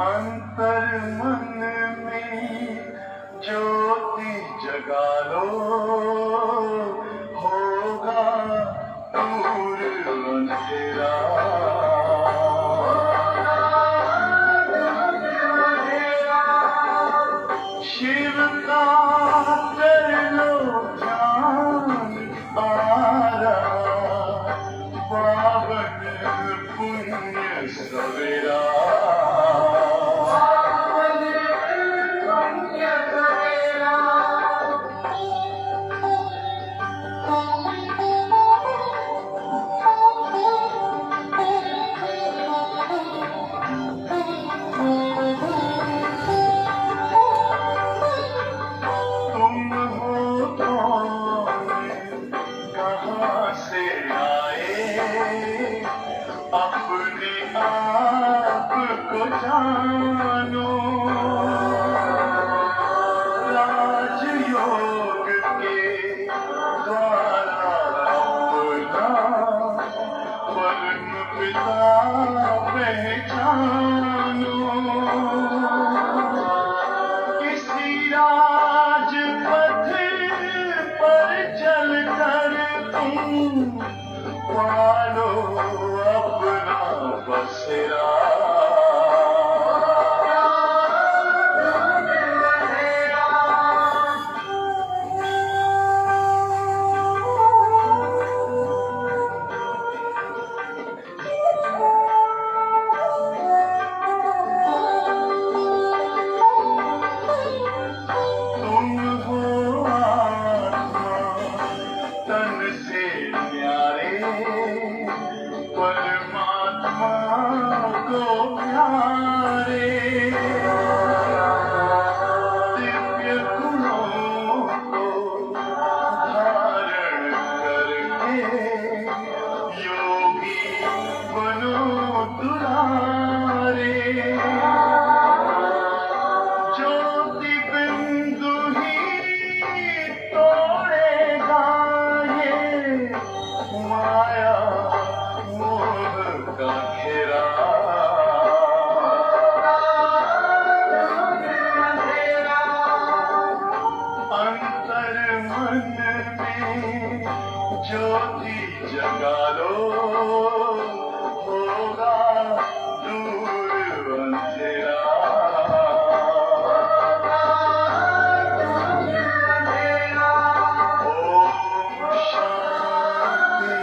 अंतर मन में ज्योति जगा लो, होगा दूर अंधेरा। शिव का कर लो ध्यान, आ रहा पावन पुण्य सवेरा। अपने आप को जानो, राजयोग के द्वारा अपना परम पिता पहचानो। किसी राजपथ पर चलकर तुम पालो अपना बसेरा। तुम हो आत्मा तन से न्यारे, परमात्मा को प्यारे। दिव्य गुणों को धारण करके योगी बनो दुलारे। ज्योति बिंदु ही तोड़ेगा ये माया मोह का घेरा। अंतर मन में ज्योति जगा लो, होगा दूर अंधेरा। ओम शांति, ओम शांति,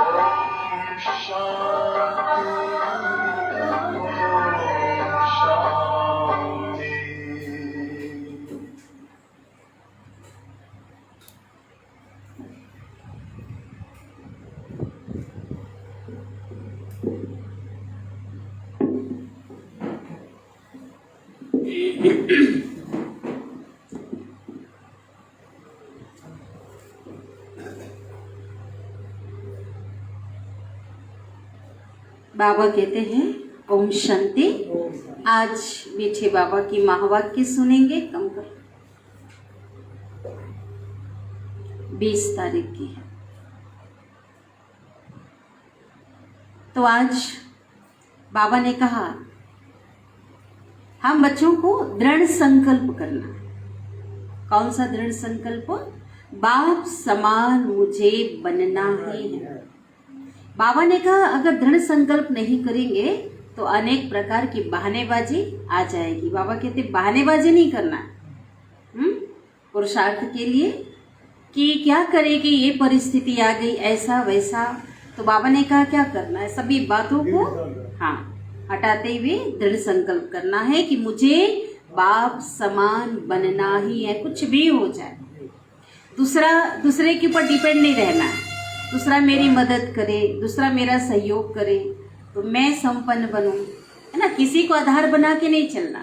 ओम शांति। बाबा कहते हैं ओम शांति। आज मीठे बाबा की महावाक्य सुनेंगे। कम कर 20 तारीख की है। तो आज बाबा ने कहा हम बच्चों को दृढ़ संकल्प करना। कौन सा दृढ़ संकल्प? बाप समान मुझे बनना ही है। बाबा ने कहा अगर दृढ़ संकल्प नहीं करेंगे तो अनेक प्रकार की बहानेबाजी आ जाएगी। बाबा कहते बहानेबाजी नहीं करना पुरुषार्थ के लिए कि क्या करेगी, ये परिस्थिति आ गई, ऐसा वैसा। तो बाबा ने कहा क्या करना है, सभी बातों को हटाते हुए दृढ़ संकल्प करना है कि मुझे बाप समान बनना ही है, कुछ भी हो जाए। दूसरे के ऊपर डिपेंड नहीं रहना है। दूसरा मेरी मदद करे, दूसरा मेरा सहयोग करे तो मैं संपन्न बनूं, है ना। किसी को आधार बना के नहीं चलना।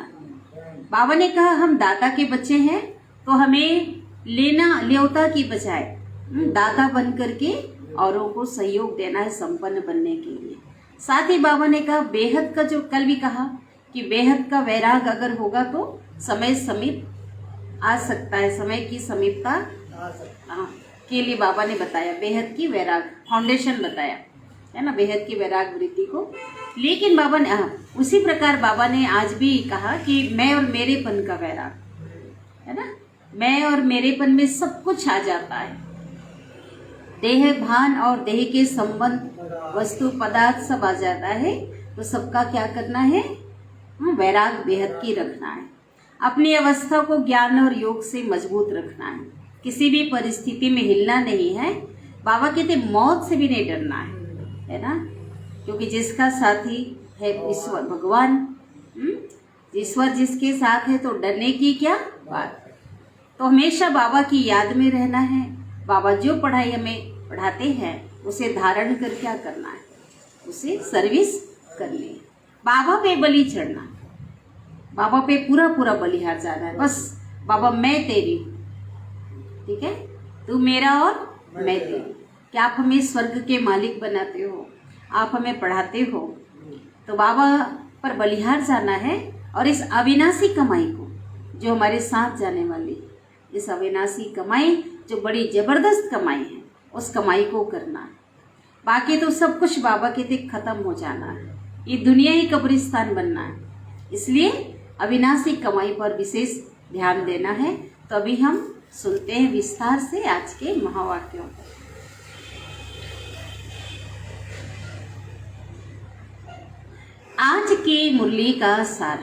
बाबा ने कहा हम दाता के बच्चे हैं तो हमें लेना न्योता की बजाय दाता बन करके औरों को सहयोग देना है संपन्न बनने के लिए। साथ ही बाबा ने कहा बेहद का, जो कल भी कहा कि बेहद का वैराग अगर होगा तो समय समीप आ सकता है। समय की समीपता के लिए बाबा ने बताया, बेहद की वैराग फाउंडेशन बताया। है ना, बेहद की वैराग वृत्ति को। लेकिन बाबा ने उसी प्रकार बाबा ने आज भी कहा कि मैं और मेरेपन का वैराग, है ना, मैं और मेरेपन में सब कुछ आ जाता है। देह भान और देह के संबंध वस्तु पदार्थ सब आ जाता है। तो सबका क्या करना है, वैराग बेहद की रखना है। अपनी अवस्था को ज्ञान और योग से मजबूत रखना है। किसी भी परिस्थिति में हिलना नहीं है। बाबा कहते मौत से भी नहीं डरना है ना, क्योंकि जिसका साथी है ईश्वर भगवान, ईश्वर जिसके साथ है तो डरने की क्या बात है। तो हमेशा बाबा की याद में रहना है। बाबा जो पढ़ाई हमें पढ़ाते हैं उसे धारण कर क्या करना है, उसे सर्विस करनी है। बाबा पे बलि चढ़ना, बाबा पे पूरा पूरा बलिहार जाना है। बस बाबा मैं तेरी, ठीक है, तू मेरा और मैं तेरी। क्या आप हमें स्वर्ग के मालिक बनाते हो, आप हमें पढ़ाते हो, तो बाबा पर बलिहार जाना है। और इस अविनाशी कमाई को, जो हमारे साथ जाने वाली इस अविनाशी कमाई, जो बड़ी जबरदस्त कमाई है, उस कमाई को करना है। बाकी तो सब कुछ बाबा के तक खत्म हो जाना है। ये दुनिया ही कब्रिस्तान बनना है। इसलिए अविनाशी कमाई पर विशेष ध्यान देना है। तो अभी हम सुनते हैं विस्तार से आज के महावाक्यों को। आज की मुरली का सार।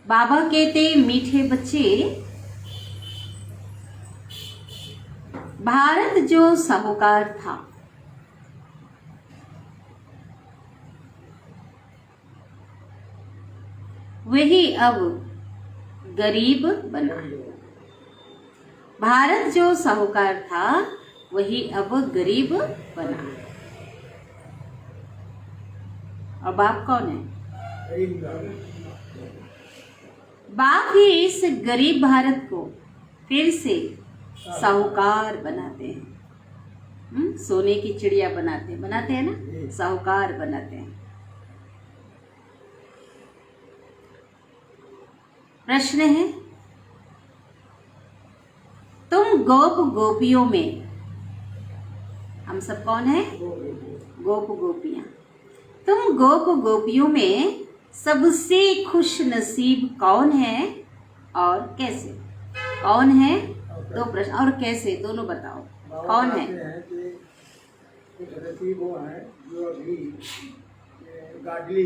बाबा कहते मीठे बच्चे, भारत जो साहूकार था वही अब गरीब बना। भारत जो साहूकार था वही अब गरीब बना। और बाप कौन है? बाप ही इस गरीब भारत को फिर से साहूकार बनाते हैं। सोने की चिड़िया बनाते हैं ना, साहूकार बनाते हैं। प्रश्न है, तुम गोप गोपियों में, हम सब कौन है? गोप गोपियां। तुम गोप गोपियों में सबसे खुश नसीब कौन है और कैसे? कौन है? दो प्रश्न, और कैसे, दोनों बताओ। कौन है? कुछ नसीब वो है जो अभी गाडली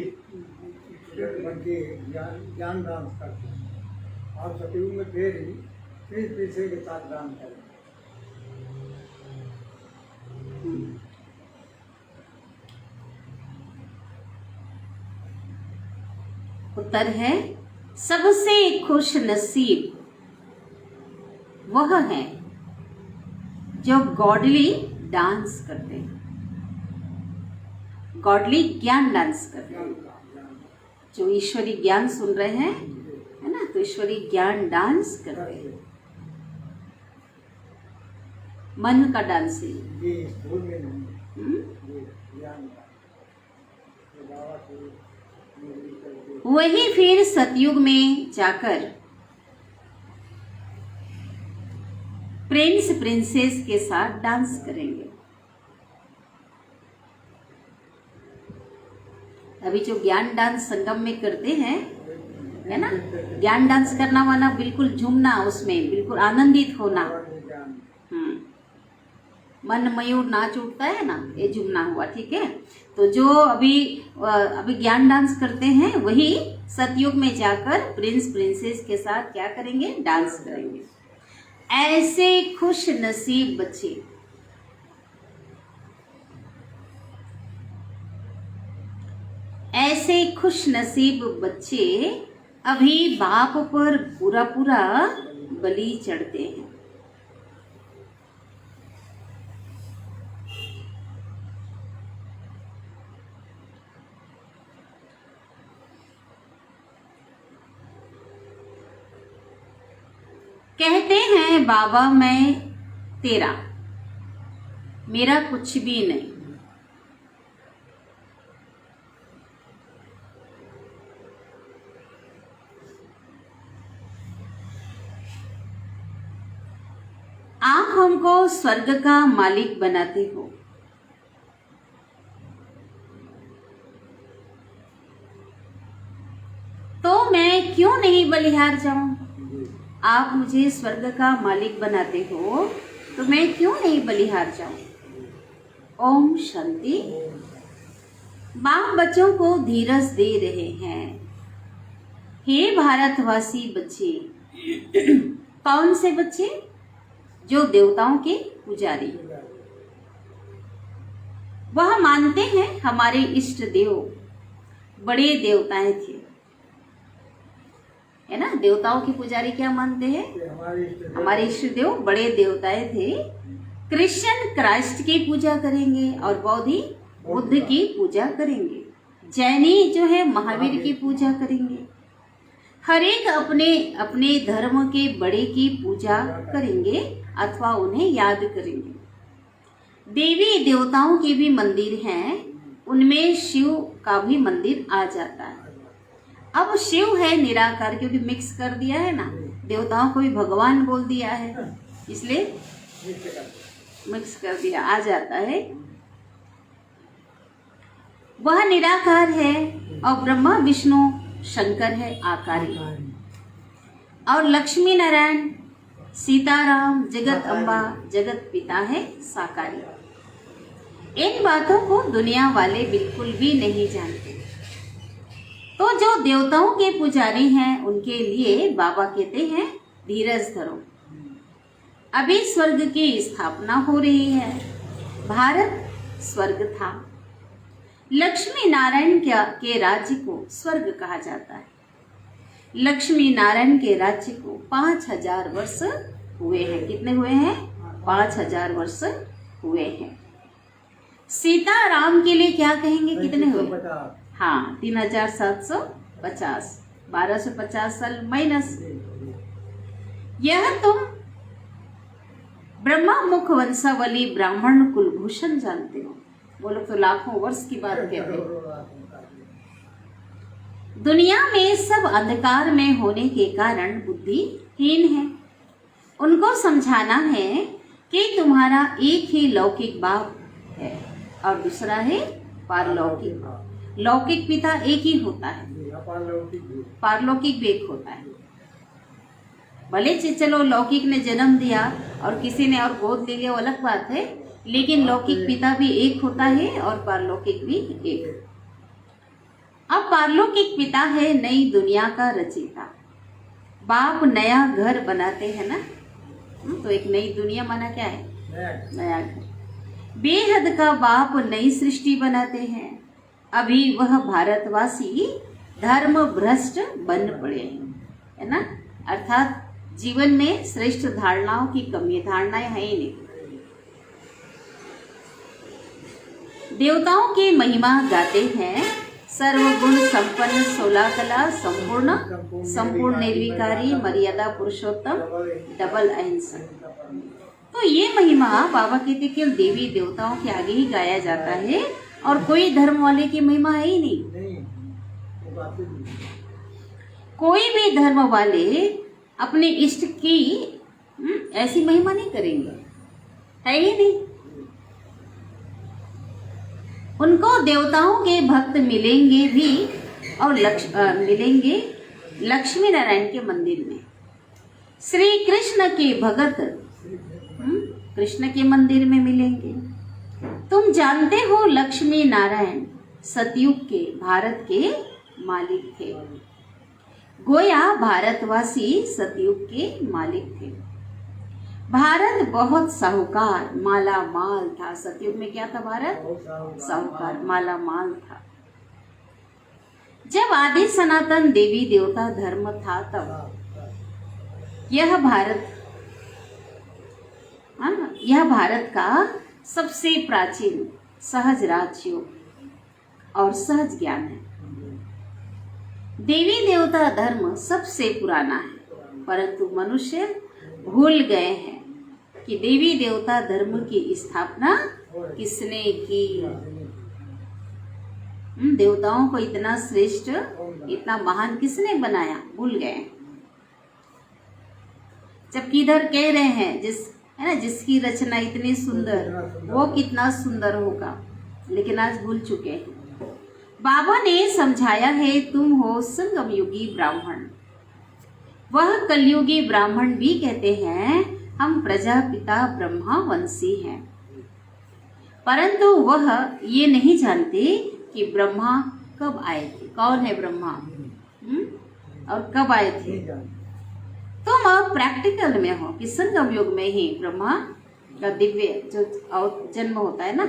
बन के ज्ञान दान करते हैं, और सतयुग में फिर पीछे के साथ दान करें। उत्तर है, सबसे खुश नसीब वह है जो गॉडली डांस करते हैं, गॉडली ज्ञान डांस करते हैं। जो ईश्वरी ज्ञान सुन रहे हैं, है ना, तो ईश्वरी ज्ञान डांस करते हैं। मन का डांस है ये स्कूल में नहीं, ये ज्ञान का बाबा को वही फिर सतयुग में जाकर प्रिंस प्रिंसेस के साथ डांस करेंगे। अभी जो ज्ञान डांस संगम में करते हैं, है ना, ज्ञान डांस करना वाला बिल्कुल झूमना, उसमें बिल्कुल आनंदित होना। मन मयूर नाच उठता है ना, ये झूमना हुआ, ठीक है। तो जो अभी ज्ञान डांस करते हैं वही सतयुग में जाकर प्रिंस प्रिंसेस के साथ क्या करेंगे? डांस करेंगे। ऐसे खुश नसीब बच्चे, ऐसे खुश नसीब बच्चे अभी बाप पर पूरा पूरा बलि चढ़ते हैं। कहते हैं बाबा मैं तेरा, मेरा कुछ भी नहीं। आँख हम हमको स्वर्ग का मालिक बनाते हो, तो मैं क्यों नहीं बलिहार जाऊं? आप मुझे स्वर्ग का मालिक बनाते हो तो मैं क्यों नहीं बलिहार जाऊं? ओम शांति। बाप बच्चों को धीरज दे रहे हैं। हे भारतवासी बच्चे, कौन से बच्चे? जो देवताओं के पुजारी। वह मानते हैं हमारे इष्ट देव बड़े देवताएं थे, है ना। देवताओं के पुजारी क्या मानते हैं? हमारे इष्ट देव बड़े देवताएं थे। क्रिश्चियन क्राइस्ट की पूजा करेंगे और बौद्धि बुद्ध की पूजा करेंगे। जैनी जो है महावीर की पूजा करेंगे। हर एक अपने अपने धर्म के बड़े की पूजा करेंगे अथवा उन्हें याद करेंगे। देवी देवताओं के भी मंदिर हैं, उनमें शिव का भी मंदिर आ जाता है। अब शिव है निराकार, क्योंकि मिक्स कर दिया है ना, देवताओं को भी भगवान बोल दिया है, इसलिए मिक्स कर दिया, आ जाता है। वह निराकार है और ब्रह्मा विष्णु शंकर है आकारी, और लक्ष्मी नारायण सीताराम जगत अम्बा जगत पिता है साकारी। इन बातों को दुनिया वाले बिल्कुल भी नहीं जानते। तो जो देवताओं के पुजारी हैं उनके लिए बाबा कहते हैं धीरज धरो। अभी स्वर्ग की स्थापना हो रही है। भारत स्वर्ग था। लक्ष्मी नारायण के राज्य को स्वर्ग कहा जाता है। लक्ष्मी नारायण के राज्य को 5000 वर्ष हुए हैं। कितने हुए हैं? 5000 वर्ष हुए हैं। सीता राम के लिए क्या कहेंगे? कितने हुए? हाँ, 3750, 1250 साल माइनस। यह तुम ब्रह्मा मुख वंशावली ब्राह्मण कुलभूषण जानते हो। वो लोग तो लाखों वर्ष की बात कहते हैं। दुनिया में सब अंधकार में होने के कारण बुद्धिहीन है। उनको समझाना है कि तुम्हारा एक ही लौकिक बाप है और दूसरा है पारलौकिक। लौकिक पिता एक ही होता है, पारलौकिक भी एक होता है। भले चलो लौकिक ने जन्म दिया और किसी ने और गोद ले लिया, वो अलग बात है, लेकिन लौकिक पिता भी एक होता है और पारलौकिक भी एक। अब पारलौकिक पिता है नई दुनिया का रचयिता। बाप नया घर बनाते हैं ना, तो एक नई दुनिया माना क्या है? नया घर। बेहद का बाप नई सृष्टि बनाते हैं। अभी वह भारतवासी धर्म भ्रष्ट बन पड़े हैं, है ना। अर्थात जीवन में श्रेष्ठ धारणाओं की कमी, धारणाएं है ही नहीं। देवताओं की महिमा गाते हैं। सर्वगुण संपन्न 16 कला संपूर्ण निर्विकारी मर्यादा पुरुषोत्तम डबल अहिंसक। तो ये महिमा बाबा कहते केवल देवी देवताओं के आगे ही गाया जाता है और कोई धर्म वाले की महिमा है ही नहीं। कोई भी धर्म वाले अपने इष्ट की ऐसी महिमा नहीं करेंगे, है ही नहीं। उनको देवताओं के भक्त मिलेंगे भी और मिलेंगे लक्ष्मी नारायण के मंदिर में। श्री कृष्ण के भगत कृष्ण के मंदिर में मिलेंगे। तुम जानते हो लक्ष्मी नारायण सतयुग के भारत के मालिक थे। गोया भारतवासी सतयुग के मालिक थे। भारत बहुत साहूकार माला माल था। सतयुग में क्या था? भारत साहूकार माला माल था। जब आदि सनातन देवी देवता धर्म था तब यह भारत का सबसे प्राचीन सहज राजयोग और सहज ज्ञान है। देवी देवता धर्म सबसे पुराना है, परंतु मनुष्य भूल गए हैं कि देवी देवता धर्म की स्थापना किसने की। देवताओं को इतना श्रेष्ठ, इतना महान किसने बनाया? भूल गए। जबकि इधर कह रहे हैं है ना, जिसकी रचना इतनी सुंदर, वो कितना सुंदर होगा, लेकिन आज भूल चुके हैं। बाबा ने समझाया है, तुम हो संगम युगी ब्राह्मण। वह कलयुगी ब्राह्मण भी कहते हैं हम प्रजापिता ब्रह्मा वंशी हैं, परंतु वह ये नहीं जानते कि ब्रह्मा कब आए थे, कौन है ब्रह्मा, और कब आए थे। तुम अब प्रैक्टिकल में हो कि संगम युग में ही ब्रह्मा का दिव्य जो जन्म होता है ना,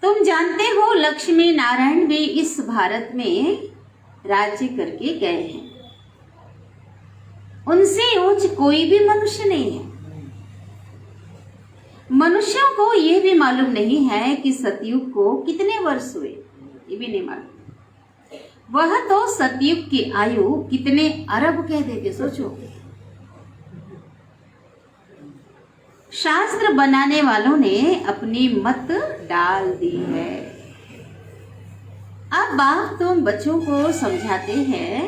तुम जानते हो लक्ष्मी नारायण भी इस भारत में राज्य करके गए हैं। उनसे ऊंच कोई भी मनुष्य नहीं है। मनुष्यों को यह भी मालूम नहीं है कि सतयुग को कितने वर्ष हुए, ये भी नहीं मालूम। वह तो सतयुग की आयु कितने अरब कह देते, सोचो। शास्त्र बनाने वालों ने अपनी मत डाल दी है। अब बाप तुम बच्चों को समझाते हैं,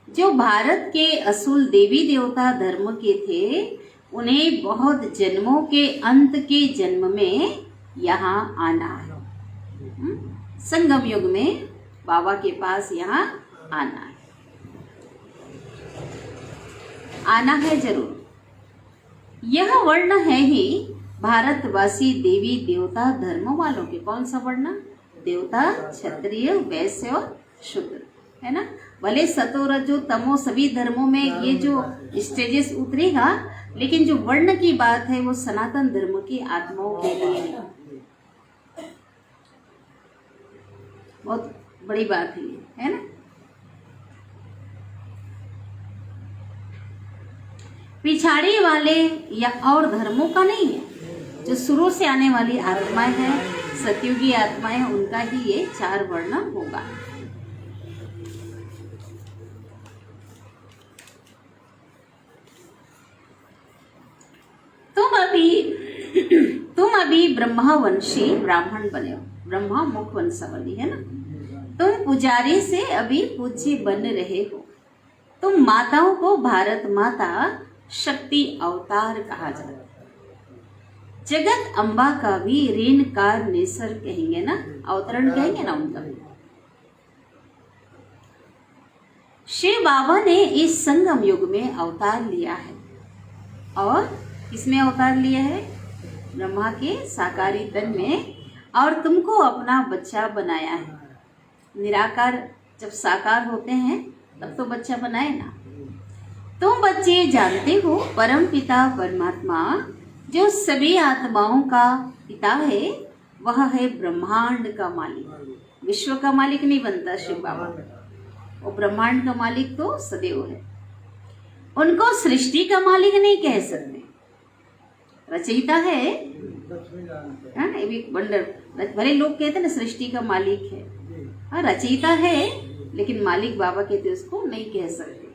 जो भारत के असूल देवी देवता धर्म के थे, उन्हें बहुत जन्मों के अंत के जन्म में यहाँ आना है। संगम युग में बाबा के पास यहाँ आना है, आना है जरूर। यह वर्ण है ही भारतवासी देवी देवता धर्म वालों के। कौन सा वर्ण? देवता, क्षत्रिय, वैश्य और शूद्र, है ना। भले सतो रजो तमो सभी धर्मों में ये जो स्टेजेस उतरेगा, लेकिन जो वर्ण की बात है वो सनातन धर्म की आत्माओं के लिए है। बहुत बड़ी बात है ना। पिछाड़ी वाले या और धर्मों का नहीं है, जो शुरू से आने वाली आत्माएं हैं, सतयुगी आत्माएं, उनका ही ये 4 वर्ण होगा। तुम अभी ब्रह्मावंशी ब्राह्मण बने हो, ब्रह्मा मुख वंशावली है ना। तुम पुजारी से अभी पूज्य बन रहे हो। तुम माताओं को भारत माता शक्ति अवतार कहा जाता है। जगत अम्बा का भी रेणुकार कहेंगे ना, अवतरण कहेंगे ना उनका। शिव बाबा ने इस संगम युग में अवतार लिया है। और किसमें अवतार लिया है? ब्रह्मा के साकारी तन में, और तुमको अपना बच्चा बनाया है। निराकार जब साकार होते हैं तब तो बच्चा बनाए ना। तुम बच्चे जानते हो परम पिता परमात्मा जो सभी आत्माओं का पिता है, वह है ब्रह्मांड का मालिक। विश्व का मालिक नहीं बनता शिव बाबा, वो ब्रह्मांड का मालिक तो सदैव है। उनको सृष्टि का मालिक नहीं कह सकते, रचयिता है ना। ये भी वंडर, भले लोग कहते हैं ना सृष्टि का मालिक है, हाँ रचयिता है, लेकिन मालिक बाबा कहते उसको नहीं कह सकते।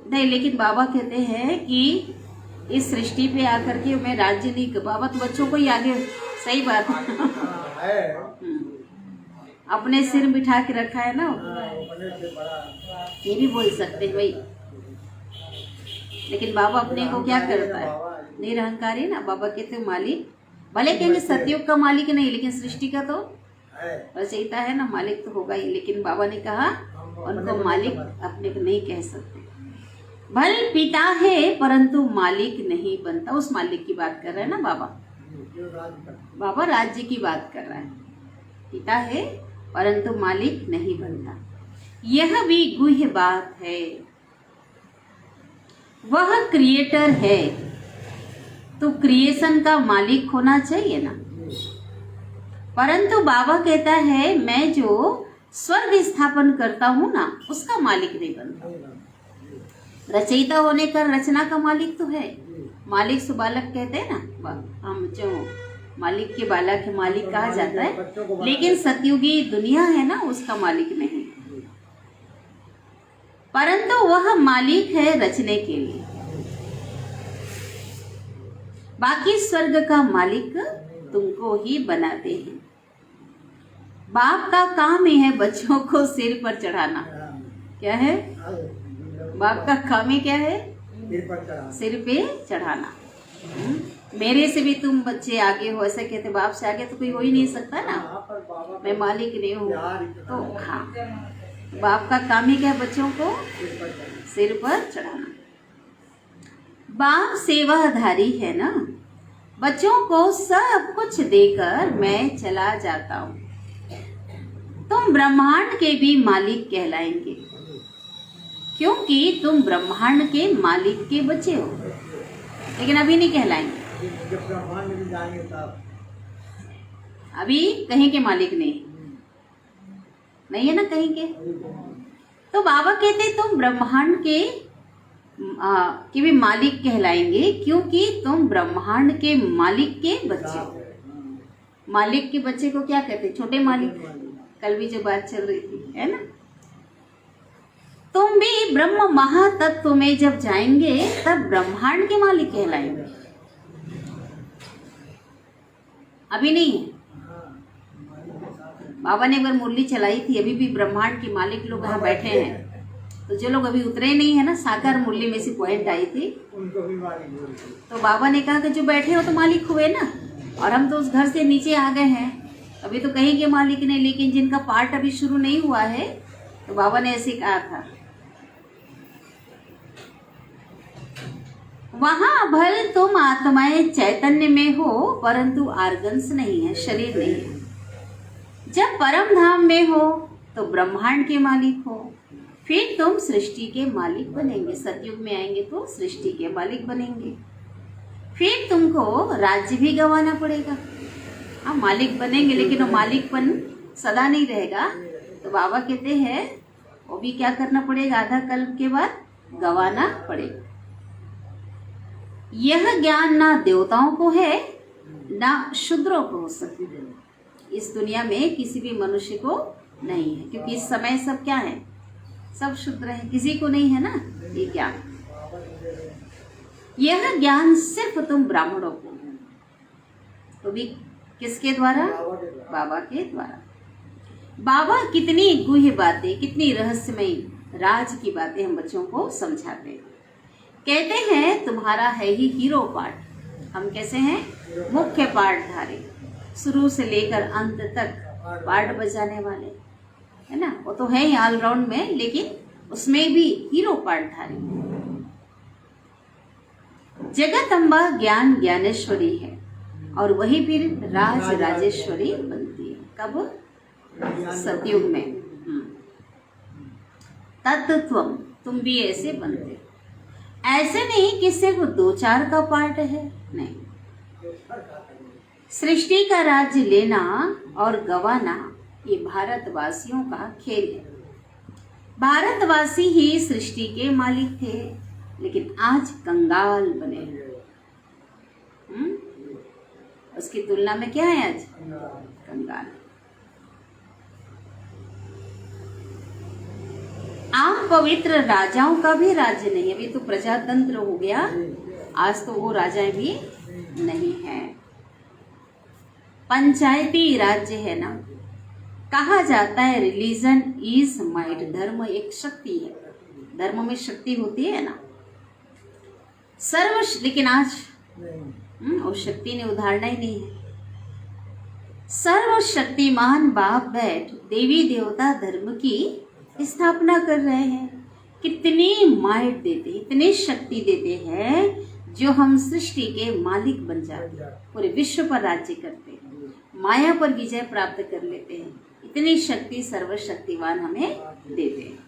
नहीं, लेकिन बाबा कहते हैं कि इस सृष्टि पे आकर के मैं राज्य नहीं कर, बाबा तो बच्चों को ही आगे, सही बात है। अपने सिर बिठा के रखा है ना, ये भी बोल सकते हैं भाई। लेकिन बाबा अपने को क्या करता है? निरहंकारी ना। बाबा कहते मालिक, भले कहेंगे सतयुग का मालिक नहीं, लेकिन सृष्टि का तो रचयिता है ना, मालिक तो होगा ही। लेकिन बाबा ने कहा उनको मालिक अपने को नहीं कह सकते। भल पिता है परंतु मालिक नहीं बनता। उस मालिक की बात कर रहे हैं ना बाबा। बाबा राज्य की बात कर रहा है। पिता है परंतु मालिक नहीं बनता। यह भी गुह्य बात है। वह क्रिएटर है तो क्रिएशन का मालिक होना चाहिए ना। परंतु बाबा कहता है मैं जो स्वर्ग स्थापन करता हूं ना, उसका मालिक नहीं बनता। रचयिता होने का रचना का मालिक तो है। मालिक सु बालक कहते हैं ना, हम जो मालिक के बालक है, मालिक कहा जाता है। लेकिन सतयुगी दुनिया है ना, उसका मालिक नहीं। परंतु वह मालिक है रचने के लिए। बाकी स्वर्ग का मालिक तुमको ही बनाते हैं। बाप का काम ही है बच्चों को सिर पर चढ़ाना। क्या है? बाप का काम ही क्या है? सिर पे चढ़ाना। मेरे से भी तुम बच्चे आगे हो, ऐसे कहते बाप से आगे तो कोई हो ही नहीं सकता ना, मैं मालिक नहीं हूँ। तो हाँ, बाप का काम ही क्या है? बच्चों को सिर पर चढ़ाना। बाप सेवाधारी है ना, बच्चों को सब कुछ देकर मैं चला जाता हूँ। तुम ब्रह्मांड के भी मालिक कहलाएंगे, क्योंकि तुम ब्रह्मांड के मालिक के बच्चे हो, लेकिन अभी नहीं कहलाएंगे। जब ब्रह्मांड में जाएंगे तब। अभी कहीं के मालिक नहीं है ना, कहीं के। तो बाबा कहते तुम ब्रह्मांड के भी मालिक कहलाएंगे, क्योंकि तुम ब्रह्मांड के मालिक के बच्चे हो। मालिक के बच्चे को क्या कहते? छोटे मालिक। कल भी जो बात चल रही थी, है ना। तुम भी ब्रह्म महातत्व में जब जाएंगे तब ब्रह्मांड के मालिक कहलाएंगे। अभी नहीं है। बाबा ने एक बार मुरली चलाई थी, अभी भी ब्रह्मांड के मालिक लोग यहाँ बैठे हैं। तो जो लोग अभी उतरे नहीं है ना, साकार मुरली में से पॉइंट आई थी, उनको भी मालिक बोलते। तो बाबा ने कहा कि जो बैठे हो तो मालिक हुए ना, और हम तो उस घर से नीचे आ गए हैं, अभी तो कहीं के मालिक नहीं। लेकिन जिनका पार्ट अभी शुरू नहीं हुआ है, तो बाबा ने ऐसे कहा था, वहां भल तुम आत्माएं चैतन्य में हो, परंतु आर्गन्स नहीं है, शरीर नहीं है। जब परम धाम में हो तो ब्रह्मांड के मालिक हो, फिर तुम सृष्टि के मालिक बनेंगे। सतयुग में आएंगे तो सृष्टि के मालिक बनेंगे। फिर तुमको राज्य भी गंवाना पड़ेगा। हाँ, मालिक बनेंगे, लेकिन वो मालिकपन सदा नहीं रहेगा। तो बाबा कहते हैं वो भी क्या करना पड़ेगा? आधा कल्प के बाद गंवाना पड़ेगा। यह ज्ञान ना देवताओं को है ना शूद्रों को हो सकता है। इस दुनिया में किसी भी मनुष्य को नहीं है, क्योंकि इस समय सब क्या है? सब शूद्र है, किसी को नहीं है ना ये ज्ञान। यह ज्ञान सिर्फ तुम ब्राह्मणों को, तो भी किसके द्वारा? बाबा के द्वारा। बाबा कितनी गुह्य बातें, कितनी रहस्यमयी राज की बातें हम बच्चों को समझाते हैं। कहते हैं तुम्हारा है ही हीरो पार्ट। हम कैसे हैं? मुख्य पार्ट धारी, शुरू से लेकर अंत तक पार्ट बजाने वाले, है ना। वो तो है ही ऑलराउंड में, लेकिन उसमें भी हीरो पार्ट धारी। जगत अम्बा ज्ञान ज्ञानेश्वरी है, और वही फिर राज राजेश्वरी बनती है। कब? सतयुग में। तत्त्वम, तुम भी ऐसे बनते। ऐसे नहीं कि सिर्फ 2-4 का पार्ट है, नहीं। सृष्टि का राज्य लेना और गंवाना ये भारतवासियों का खेल है। भारतवासी ही सृष्टि के मालिक थे, लेकिन आज कंगाल बने। उसकी तुलना में क्या है आज? कंगाल। आम पवित्र राजाओं का भी राज्य नहीं। अभी तो प्रजातंत्र हो गया, आज तो वो राजाएं भी नहीं है। पंचायती राज्य है ना। कहा जाता है रिलीजन इज माइट, धर्म एक शक्ति है। धर्म में शक्ति होती है ना। लेकिन आज उस शक्ति ने उधारना ही नहीं है। सर्वशक्तिमान बाप बैठ देवी देवता धर्म की स्थापना कर रहे हैं। कितनी माइट देते, इतनी शक्ति देते हैं, जो हम सृष्टि के मालिक बन जाते हैं, पूरे विश्व पर राज्य करते हैं, माया पर विजय प्राप्त कर लेते हैं। इतनी शक्ति सर्वशक्तिवान हमें देते हैं।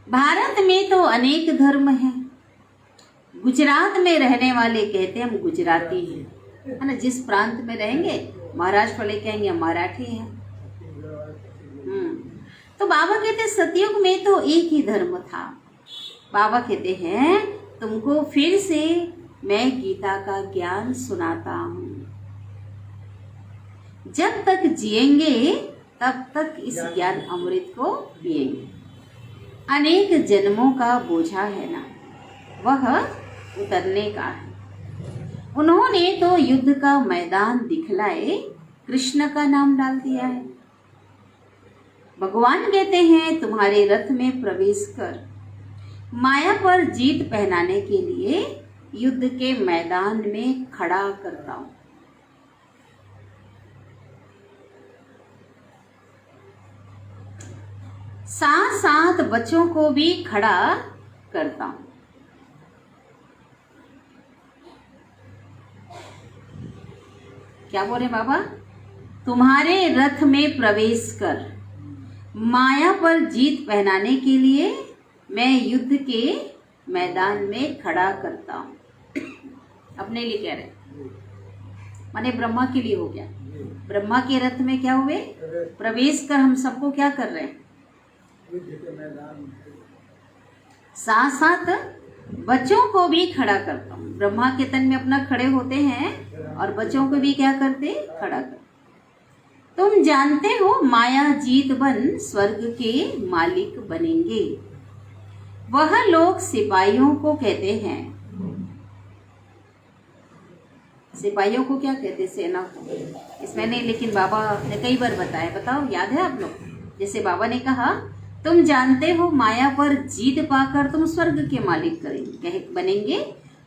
भारत में तो अनेक धर्म हैं। गुजरात में रहने वाले कहते हैं हम गुजराती हैं, है ना। जिस प्रांत में रहेंगे, महाराष्ट्र वाले कहेंगे हम मराठी हैं। तो बाबा कहते सतयुग में तो एक ही धर्म था। बाबा कहते हैं तुमको फिर से मैं गीता का ज्ञान सुनाता हूँ। जब तक जिएंगे तब तक इस ज्ञान अमृत को पिएंगे। अनेक जन्मों का बोझा है ना, वह उतरने का है। उन्होंने तो युद्ध का मैदान दिखलाए कृष्ण का नाम डाल दिया है। भगवान कहते हैं तुम्हारे रथ में प्रवेश कर माया पर जीत पहनाने के लिए युद्ध के मैदान में खड़ा करता हूं। साथ साथ बच्चों को भी खड़ा करता हूं। क्या बोले बाबा? तुम्हारे रथ में प्रवेश कर माया पर जीत पहनाने के लिए मैं युद्ध के मैदान में खड़ा करता हूं। अपने लिए कह रहे, माने ब्रह्मा के लिए हो गया। ब्रह्मा के रथ में क्या हुए? प्रवेश कर हम सबको क्या कर रहे हैं? युद्ध के मैदान में। साथ साथ बच्चों को भी खड़ा करता हूँ। ब्रह्मा के तन में अपना खड़े होते हैं और बच्चों को भी क्या करते? खड़ा करते। तुम जानते हो माया जीत बन स्वर्ग के मालिक बनेंगे। वह लोग सिपाहियों को कहते हैं। सिपाहियों को क्या कहते? सेना को। इसमें नहीं, लेकिन बाबा ने कई बार बताया। बताओ, याद है आप लोग? जैसे बाबा ने कहा तुम जानते हो माया पर जीत पाकर तुम स्वर्ग के मालिक बनेंगे।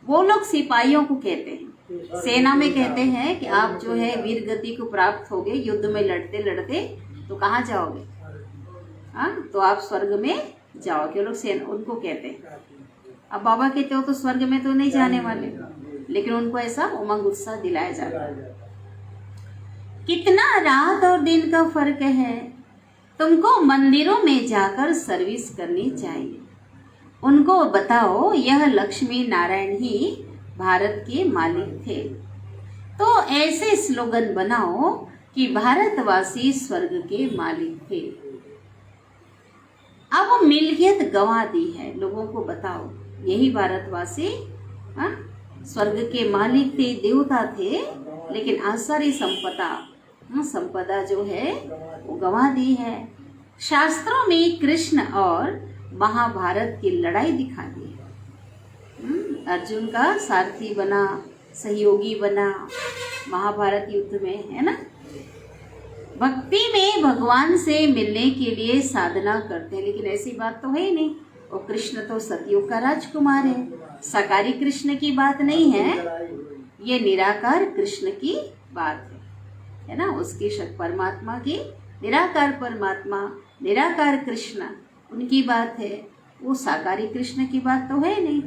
वो लोग सिपाहियों को कहते हैं। सेना में कहते हैं कि आप जो है वीर गति को प्राप्त होगे युद्ध में लड़ते लड़ते, तो कहाँ जाओगे? हाँ, तो आप स्वर्ग में जाओगे। लोग सेना उनको कहते हैं। अब बाबा कहते हो तो स्वर्ग में तो नहीं जाने वाले, लेकिन उनको ऐसा उमंग उत्साह दिलाया जाता है। कितना रात और दिन का फर्क है। तुमको मंदिरों में जाकर सर्विस करनी चाहिए। उनको बताओ यह लक्ष्मी नारायण ही भारत के मालिक थे। तो ऐसे स्लोगन बनाओ कि भारतवासी स्वर्ग के मालिक थे। अब मिल्कियत गंवा दी है। लोगों को बताओ यही भारतवासी स्वर्ग के मालिक थे, देवता थे, लेकिन आज सारी संपदा जो है वो गंवा दी है। शास्त्रों में कृष्ण और महाभारत की लड़ाई दिखा दी है। अर्जुन का सारथी बना, सहयोगी बना महाभारत युद्ध में, है ना। भक्ति में भगवान से मिलने के लिए साधना करते हैं, लेकिन ऐसी बात तो है ही नहीं। और कृष्ण तो सतयुग का राजकुमार है। साकारी कृष्ण की बात नहीं है, ये निराकार कृष्ण की बात है ना। उसकी शक्ति परमात्मा की, निराकार परमात्मा, निराकार कृष्ण, उनकी बात है। वो साकारी कृष्ण की बात तो है नहीं।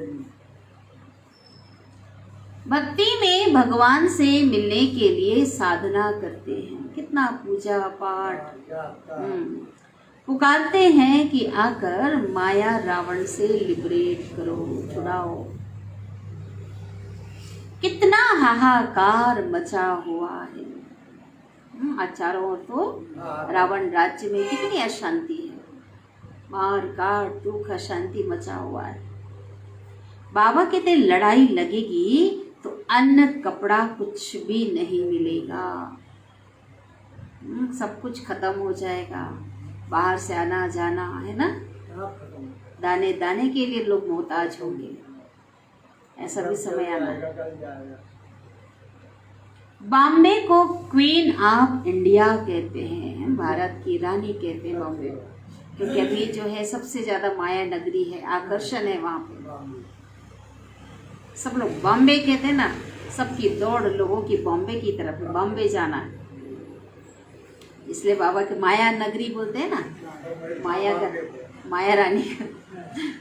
भक्ति में भगवान से मिलने के लिए साधना करते हैं। कितना पूजा पाठ, पुकारते हैं कि आकर माया रावण से लिबरेट करो, छुड़ाओ। कितना हाहाकार मचा हुआ है। चारों ओर तो रावण राज्य में कितनी अशांति है, मार काट दुख अशांति मचा हुआ है। बाबा कहते लड़ाई लगेगी तो अन्न कपड़ा कुछ भी नहीं मिलेगा, सब कुछ खत्म हो जाएगा। बाहर से आना जाना, है ना, दाने दाने के लिए लोग मोहताज होंगे। ऐसा भी समय आना है। बॉम्बे को क्वीन ऑफ इंडिया कहते हैं, भारत की रानी कहते हैं बॉम्बे को, क्योंकि अभी जो है सबसे ज्यादा माया नगरी है, आकर्षण है वहां पे। सब लोग बॉम्बे कहते हैं ना, सबकी दौड़ लोगों की बॉम्बे की तरफ है, बॉम्बे जाना है। इसलिए बाबा के माया नगरी बोलते हैं ना, माया रानी।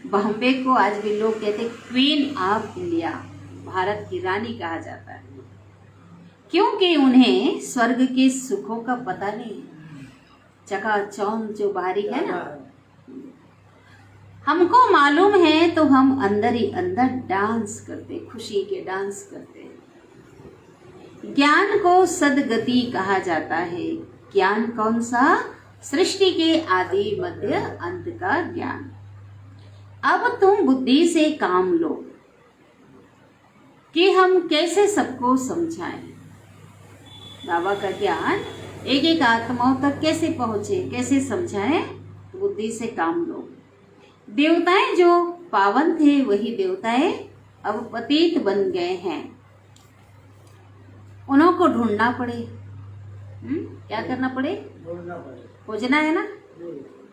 बॉम्बे को आज भी लोग कहते हैं क्वीन ऑफ इंडिया, भारत की रानी कहा जाता है, क्योंकि उन्हें स्वर्ग के सुखों का पता नहीं है। चकाचौंध जो बाहरी है ना, हमको मालूम है तो हम अंदर ही अंदर डांस करते, खुशी के डांस करते। ज्ञान को सदगति कहा जाता है। ज्ञान कौन सा? सृष्टि के आदि मध्य अंत का ज्ञान। अब तुम बुद्धि से काम लो कि हम कैसे सबको समझाएं। बाबा का ज्ञान एक एक आत्माओं तक कैसे पहुंचे, कैसे समझाएं, बुद्धि से काम लो। देवताएं जो पावन थे वही देवताएं अब पतित बन गए हैं, उन्हों को ढूंढना पड़े। क्या करना पड़े? ढूंढना पड़े। खोजना है ना,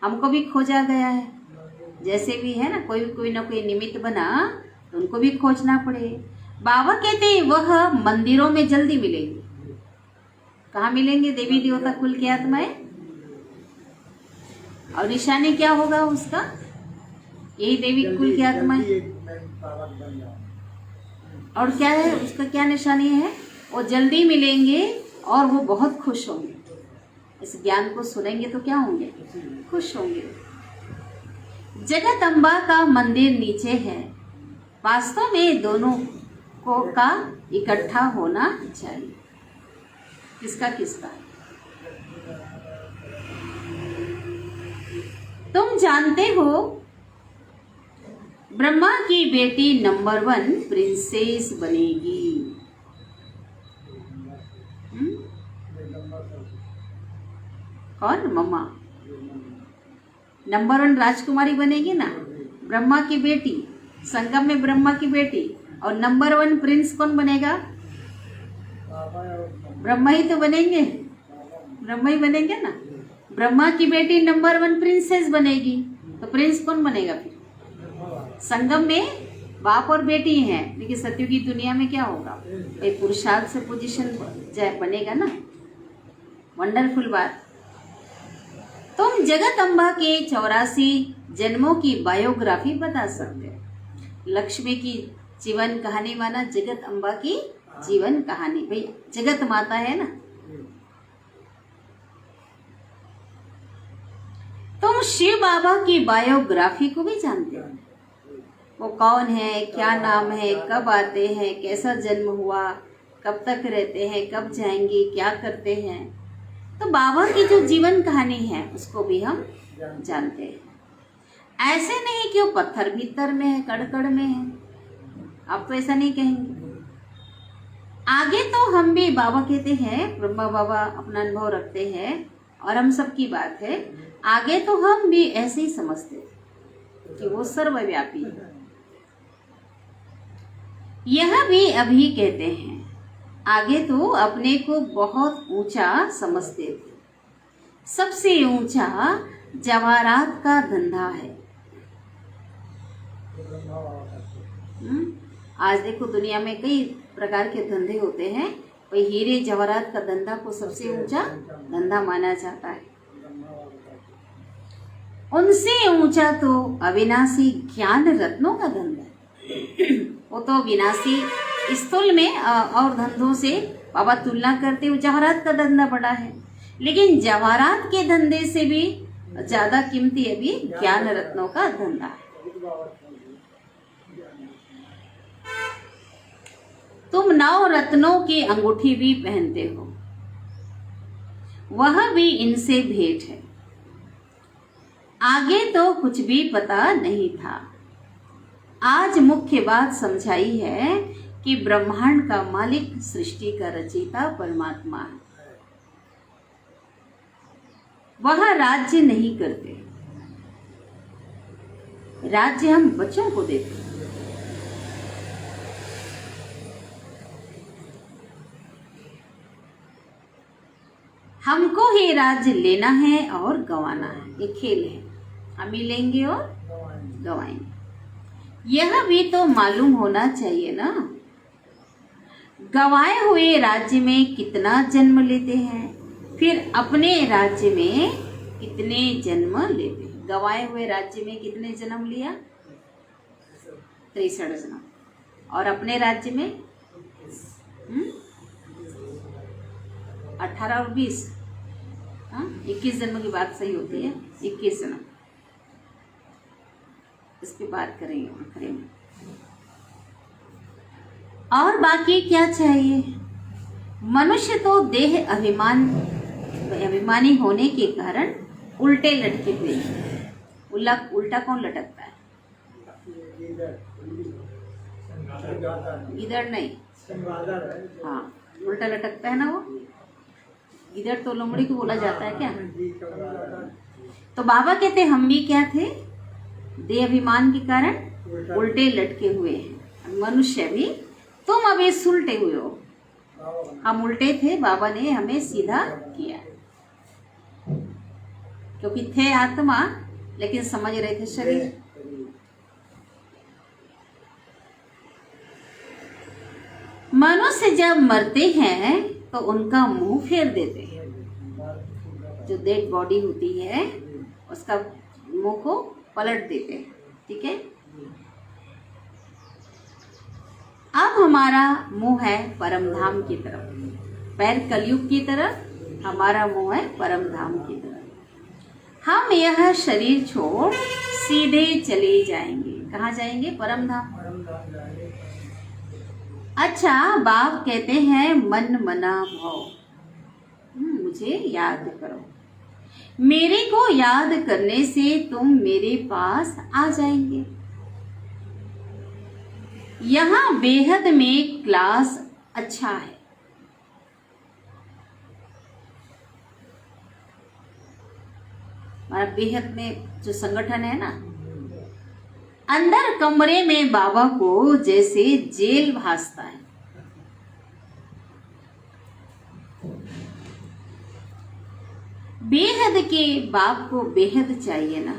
हमको भी खोजा गया है। जैसे भी है ना, कोई ना कोई निमित्त बना तो उनको भी खोजना पड़े। बाबा कहते हैं वह मंदिरों में जल्दी मिलेंगे। कहाँ मिलेंगे? देवी देवता कुल की आत्माएं। और निशानी क्या होगा उसका? यही देवी कुल की आत्माएं। और क्या है उसका, क्या निशानी है? वो जल्दी मिलेंगे और वो बहुत खुश होंगे। इस ज्ञान को सुनेंगे तो क्या होंगे? खुश होंगे। जगदम्बा का मंदिर नीचे है। वास्तव में दोनों को का इकट्ठा होना चाहिए। किसका? तुम जानते हो ब्रह्मा की बेटी नंबर 1 प्रिंसेस बनेगी। कौन? मम्मा। नंबर 1 राजकुमारी बनेगी ना, ब्रह्मा की बेटी। संगम में ब्रह्मा की बेटी। और नंबर 1 प्रिंस कौन बनेगा? ब्रह्मा ही तो बनेंगे। ब्रह्मा ही बनेंगे ना। ब्रह्मा की बेटी नंबर 1 प्रिंसेस बनेगी, तो प्रिंस कौन बनेगा फिर? संगम में बाप और बेटी हैं, लेकिन सत्युग की दुनिया में क्या होगा? एक पुरुषार्थ से पोजीशन बनेगा ना। वंडरफुल बात। तुम जगदम्बा के 84 जन्मों की बायोग्राफी बता सकते हो। लक्ष्मी की जीवन कहानी माना जगदम्बा की जीवन कहानी। भाई जगत माता है ना। तुम शिव बाबा की बायोग्राफी को भी जानते हो। वो कौन है, क्या नाम है, कब आते हैं, कैसा जन्म हुआ, कब तक रहते हैं, कब जाएंगे, क्या करते हैं। तो बाबा की जो जीवन कहानी है उसको भी हम जानते हैं। ऐसे नहीं कि वो पत्थर भीतर में है, कड़ में है। आप तो ऐसा नहीं कहेंगे। आगे तो हम भी, बाबा कहते हैं, ब्रह्मा बाबा अपना अनुभव रखते हैं और हम सब की बात है, आगे तो हम भी ऐसे ही समझते कि वो सर्वव्यापी है। यह भी अभी कहते हैं, आगे तो अपने को बहुत ऊंचा समझते थे। सबसे ऊंचा जवाहरात का धंधा है। आज देखो दुनिया में कई प्रकार के धंधे होते हैं, वही हीरे जवाहरात का धंधा को सबसे ऊंचा धंधा माना जाता है। उनसे ऊंचा तो अविनाशी ज्ञान रत्नों का धंधा है। वो तो विनाशी स्थूल में और धंधों से बाबा तुलना करते हुए जवाहरात का धंधा बड़ा है, लेकिन जवाहरात के धंधे से भी ज्यादा कीमती अभी ज्ञान रत्नों का धंधा है। तुम 9 रत्नों की अंगूठी भी पहनते हो, वह भी इनसे भेंट है। आगे तो कुछ भी पता नहीं था। आज मुख्य बात समझाई है कि ब्रह्मांड का मालिक, सृष्टि का रचयिता परमात्मा है। वह राज्य नहीं करते। राज्य हम बच्चों को देते हैं। हमको ही राज्य लेना है और गंवाना है। ये खेल है, हम ही लेंगे और गंवाएंगे। यह भी तो मालूम होना चाहिए ना। गंवाए हुए राज्य में कितना जन्म लेते हैं, फिर अपने राज्य में कितने जन्म लेते हैं। गंवाए हुए राज्य में कितने जन्म लिया? 63 जन्म। और अपने राज्य में 18 और 20, 21 जन्म की बात सही होती है। 21 जन्म इस पे बात करेंगे आखिरी में। और बाकी क्या चाहिए? मनुष्य तो देह अभिमानी होने के कारण उल्टे लटके हुए हैं। उल्टा कौन लटकता है? इधर नहीं, हाँ उल्टा लटकता है ना वो। इधर तो लोमड़ी को बोला जाता है क्या? तो बाबा कहते हम भी क्या थे? देह अभिमान के कारण उल्टे लटके हुए हैं। मनुष्य भी, तुम अभी सुलटे हुए हो, बाबा बना। हम उल्टे थे, बाबा ने हमें सीधा किया, क्योंकि थे आत्मा लेकिन समझ रहे थे शरीर। मनुष्य जब मरते हैं तो उनका मुंह फेर देते हैं, जो डेड बॉडी होती है उसका मुंह को पलट देते हैं, ठीक है। अब हमारा मुंह है परम धाम की तरफ, पैर कलयुग की तरफ, हमारा मुंह है परम धाम की तरफ। हम यह शरीर छोड़ सीधे चले जाएंगे, कहाँ जाएंगे? परम धाम। अच्छा, बाप कहते हैं मन मना भाव, मुझे याद करो, मेरे को याद करने से तुम मेरे पास आ जाएंगे। यहाँ बेहद में क्लास अच्छा है, हमारा बेहद में जो संगठन है ना, अंदर कमरे में बाबा को जैसे जेल भासता है। बेहद के बाप को बेहद चाहिए ना,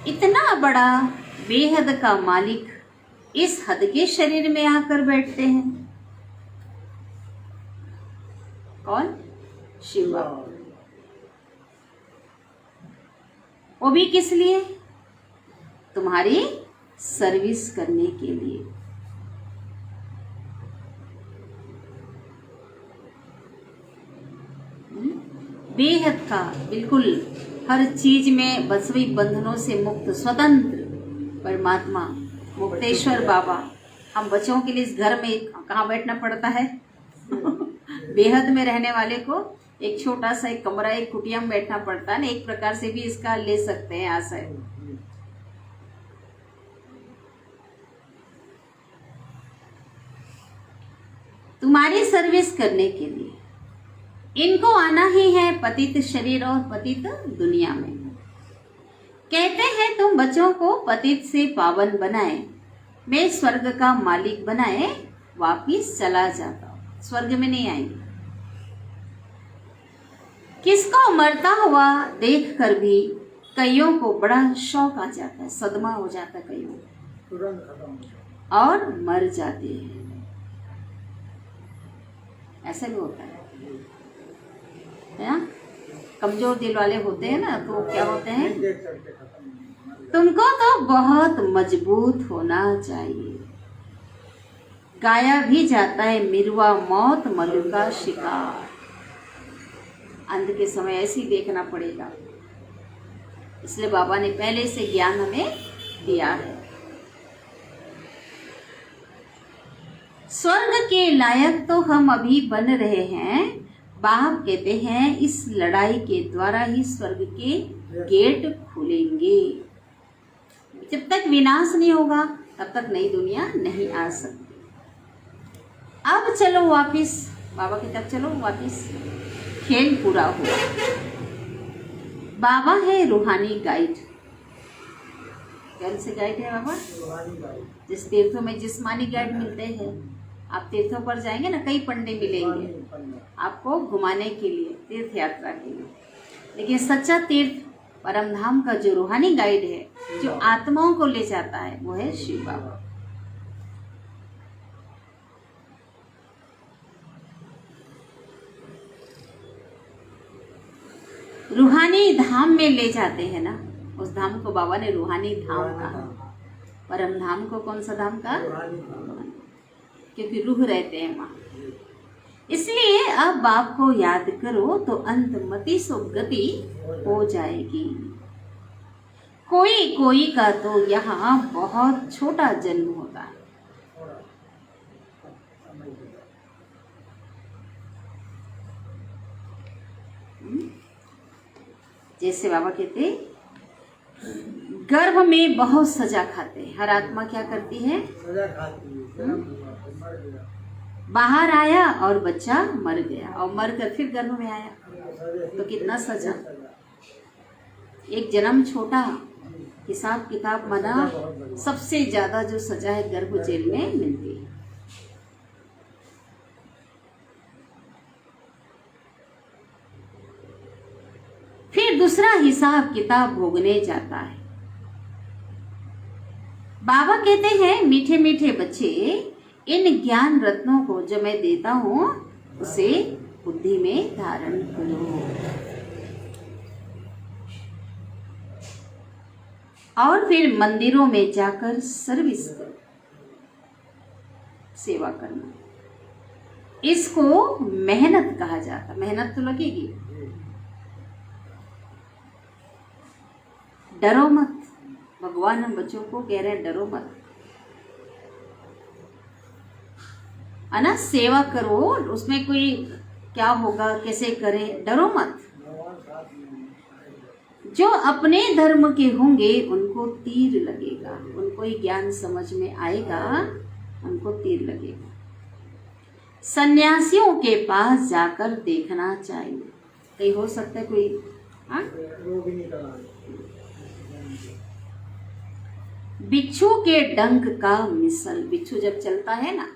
इतना बड़ा बेहद का मालिक इस हद के शरीर में आकर बैठते हैं। कौन? शिव बाबा। वो भी किस लिए? तुम्हारी सर्विस करने के लिए। बेहद का बिल्कुल हर चीज में बसवी बंधनों से मुक्त स्वतंत्र परमात्मा मुक्तेश्वर बाबा। हम बच्चों के लिए इस घर में कहाँ बैठना पड़ता है? बेहद में रहने वाले को एक छोटा सा एक कमरा, एक कुटिया में बैठना पड़ता है ना। एक प्रकार से भी इसका ले सकते हैं आशय। तुम्हारी सर्विस करने के लिए इनको आना ही है पतित शरीर और पतित दुनिया में। कहते हैं तुम बच्चों को पतित से पावन बनाए, मैं स्वर्ग का मालिक बनाए वापिस चला जाता हूं, स्वर्ग में नहीं आएंगे। किसको मरता हुआ देख कर भी कईयों को बड़ा शौक आ जाता है, सदमा हो जाता है कईयों को, तुरंत खत्म हो जाता और मर जाते हैं। ऐसा भी होता है ना? कमजोर दिल वाले होते हैं ना, तो क्या होते हैं, है। देख करके खत्म हो जाता है। तुमको तो बहुत मजबूत होना चाहिए। गाया भी जाता है मिरवा मौत मलु का शिकार। अंत के समय ऐसे ही देखना पड़ेगा, इसलिए बाबा ने पहले से ज्ञान हमें दिया है। स्वर्ग के लायक तो हम अभी बन रहे हैं। बाप कहते हैं इस लड़ाई के द्वारा ही स्वर्ग के गेट खुलेंगे। जब तक विनाश नहीं होगा तब तक नई दुनिया नहीं आ सकती। अब चलो वापिस बाबा की तरफ, चलो वापिस। खेल पूरा हुआ। बाबा है रूहानी गाइड। कौन से गाइड है बाबा? रूहानी गाइड। जिस तीर्थों में जिस्मानी गाइड मिलते हैं, आप तीर्थों पर जाएंगे ना, कई पंडे मिलेंगे आपको घुमाने के लिए, तीर्थ यात्रा के लिए। लेकिन सच्चा तीर्थ परम धाम का जो रूहानी गाइड है, जो आत्माओं को ले जाता है, वो है शिव बाबा। रूहानी धाम में ले जाते हैं ना, उस धाम को बाबा ने रूहानी धाम कहा। परम धाम को कौन सा धाम कहा? क्योंकि रूह रहते हैं वहाँ। इसलिए अब बाप को याद करो तो अंतमति सुगति हो जाएगी। कोई कोई का तो यहाँ बहुत छोटा जन्म होता है। जैसे बाबा कहते गर्भ में बहुत सजा खाते हैं। हर आत्मा क्या करती है? सजा खाती है। जन्म हुआ, फिर मर गया। बाहर आया और बच्चा मर गया, और मर कर फिर गर्भ में आया, तो कितना सजा। एक जन्म छोटा हिसाब किताब माना सबसे ज्यादा जो सजा है गर्भ जेल में मिलती है। फिर दूसरा हिसाब किताब भोगने जाता है। बाबा कहते हैं मीठे मीठे बच्चे, इन ज्ञान रत्नों को जो मैं देता हूं उसे बुद्धि में धारण करो और फिर मंदिरों में जाकर सर्विस करो, सेवा करना। इसको मेहनत कहा जाता। मेहनत तो लगेगी, डरो मत। भगवान हम बच्चों को कह रहे हैं डरो मत, है ना। सेवा करो, उसमें कोई क्या होगा, कैसे करें, डरो मत। जो अपने धर्म के होंगे उनको तीर लगेगा, उनको ही ज्ञान समझ में आएगा, उनको तीर लगेगा। सन्यासियों के पास जाकर देखना चाहिए, कहीं हो सकता है कोई, हाँ? बिच्छू के डंक का मिसल। बिच्छू जब चलता है ना,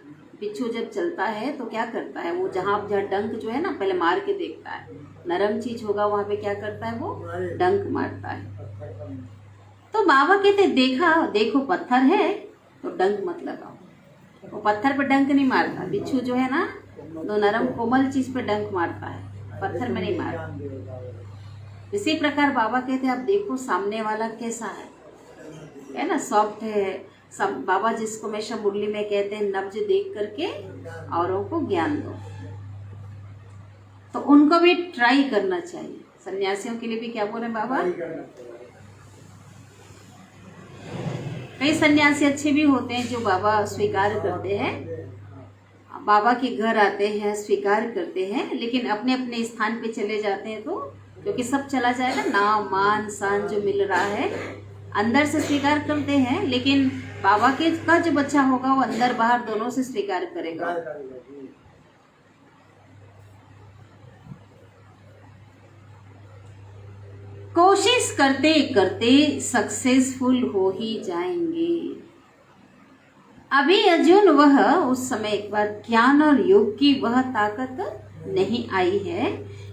बिच्छू जब चलता है तो क्या करता है वो, जहाँ डंक जो है ना पहले मार के देखता है, नरम चीज होगा वहां पे क्या करता है वो, डंक मारता है। तो बाबा कहते देखो पत्थर है तो डंक मत लगाओ। वो पत्थर पे डंक नहीं मारता, बिच्छू जो है ना तो नरम कोमल चीज पे डंक मारता है, पत्थर में नहीं मारता। इसी प्रकार बाबा कहते आप देखो सामने वाला कैसा है ना, सॉफ्ट है। सब बाबा जिसको हमेशा मुरली में कहते हैं नब्ज देख करके औरों को ज्ञान दो, तो उनको भी ट्राई करना चाहिए। सन्यासियों के लिए भी क्या बोल रहे हैं बाबा, कई सन्यासी अच्छे भी होते हैं जो बाबा स्वीकार करते हैं, बाबा के घर आते हैं, स्वीकार करते हैं, लेकिन अपने अपने स्थान पे चले जाते हैं तो क्योंकि सब चला जाएगा, नाम मान शान जो मिल रहा है अंदर से स्वीकार करते हैं, लेकिन बाबा के का जो बच्चा होगा वो अंदर बाहर दोनों से स्वीकार करेगा। कोशिश करते करते सक्सेसफुल हो ही जाएंगे। अभी अर्जुन वह उस समय एक बार ज्ञान और योग की वह ताकत नहीं आई है,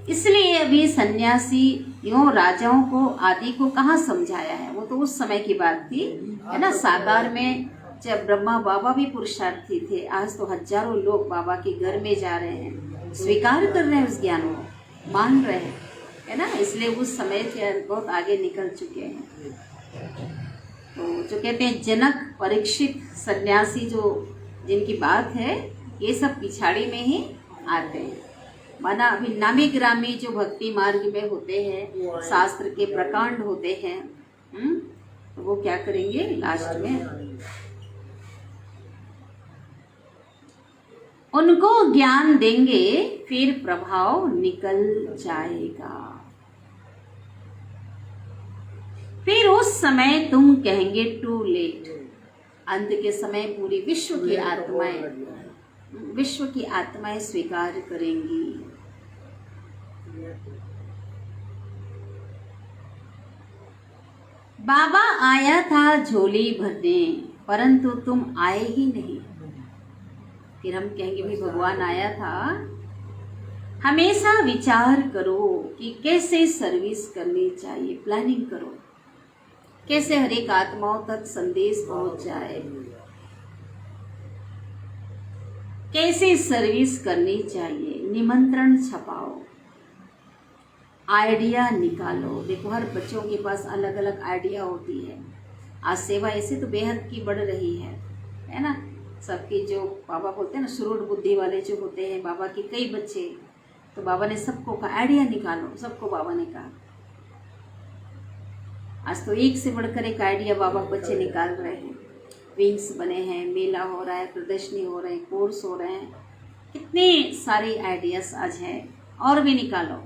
इसलिए अभी सन्यासियों राजाओं को आदि को कहाँ समझाया है। वो तो उस समय की बात थी, है ना। साकार में जब ब्रह्मा बाबा भी पुरुषार्थी थे, आज तो हजारों लोग बाबा के घर में जा रहे हैं, स्वीकार कर रहे हैं उस ज्ञान को, मान रहे हैं, है ना। इसलिए उस समय से बहुत आगे निकल चुके हैं। तो जो कहते हैं जनक परीक्षित सन्यासी जो जिनकी बात है, ये सब पिछाड़ी में ही आते हैं। माना अभी नामी ग्रामी जो भक्ति मार्ग में होते हैं, शास्त्र के प्रकांड होते हैं, तो वो क्या करेंगे लास्ट में, उनको ज्ञान देंगे, फिर प्रभाव निकल जाएगा। फिर उस समय तुम कहेंगे टू लेट। अंत के समय पूरी विश्व की आत्माएं स्वीकार करेंगी। बाबा आया था झोली भरने, परंतु तुम आए ही नहीं। फिर हम कहेंगे भाई भगवान आया था। हमेशा विचार करो कि कैसे सर्विस करनी चाहिए, प्लानिंग करो कैसे हर एक आत्माओं तक संदेश पहुंच जाए, कैसे सर्विस करनी चाहिए। निमंत्रण छपाओ, आइडिया निकालो। देखो हर बच्चों के पास अलग अलग आइडिया होती है। आज सेवा ऐसे तो बेहद की बढ़ रही है ना। सबकी जो बाबा बोलते हैं ना सुरूढ़ बुद्धि वाले जो होते हैं बाबा के कई बच्चे, तो बाबा ने सबको कहा आइडिया निकालो, सबको बाबा ने कहा। आज तो एक से बढ़कर एक आइडिया बाबा बच्चे निकाल रहे हैं। विंग्स बने हैं, मेला हो रहा है, प्रदर्शनी हो रहे हैं, कोर्स हो रहे हैं, कितने सारे आइडियाज आज हैं, और भी निकालो।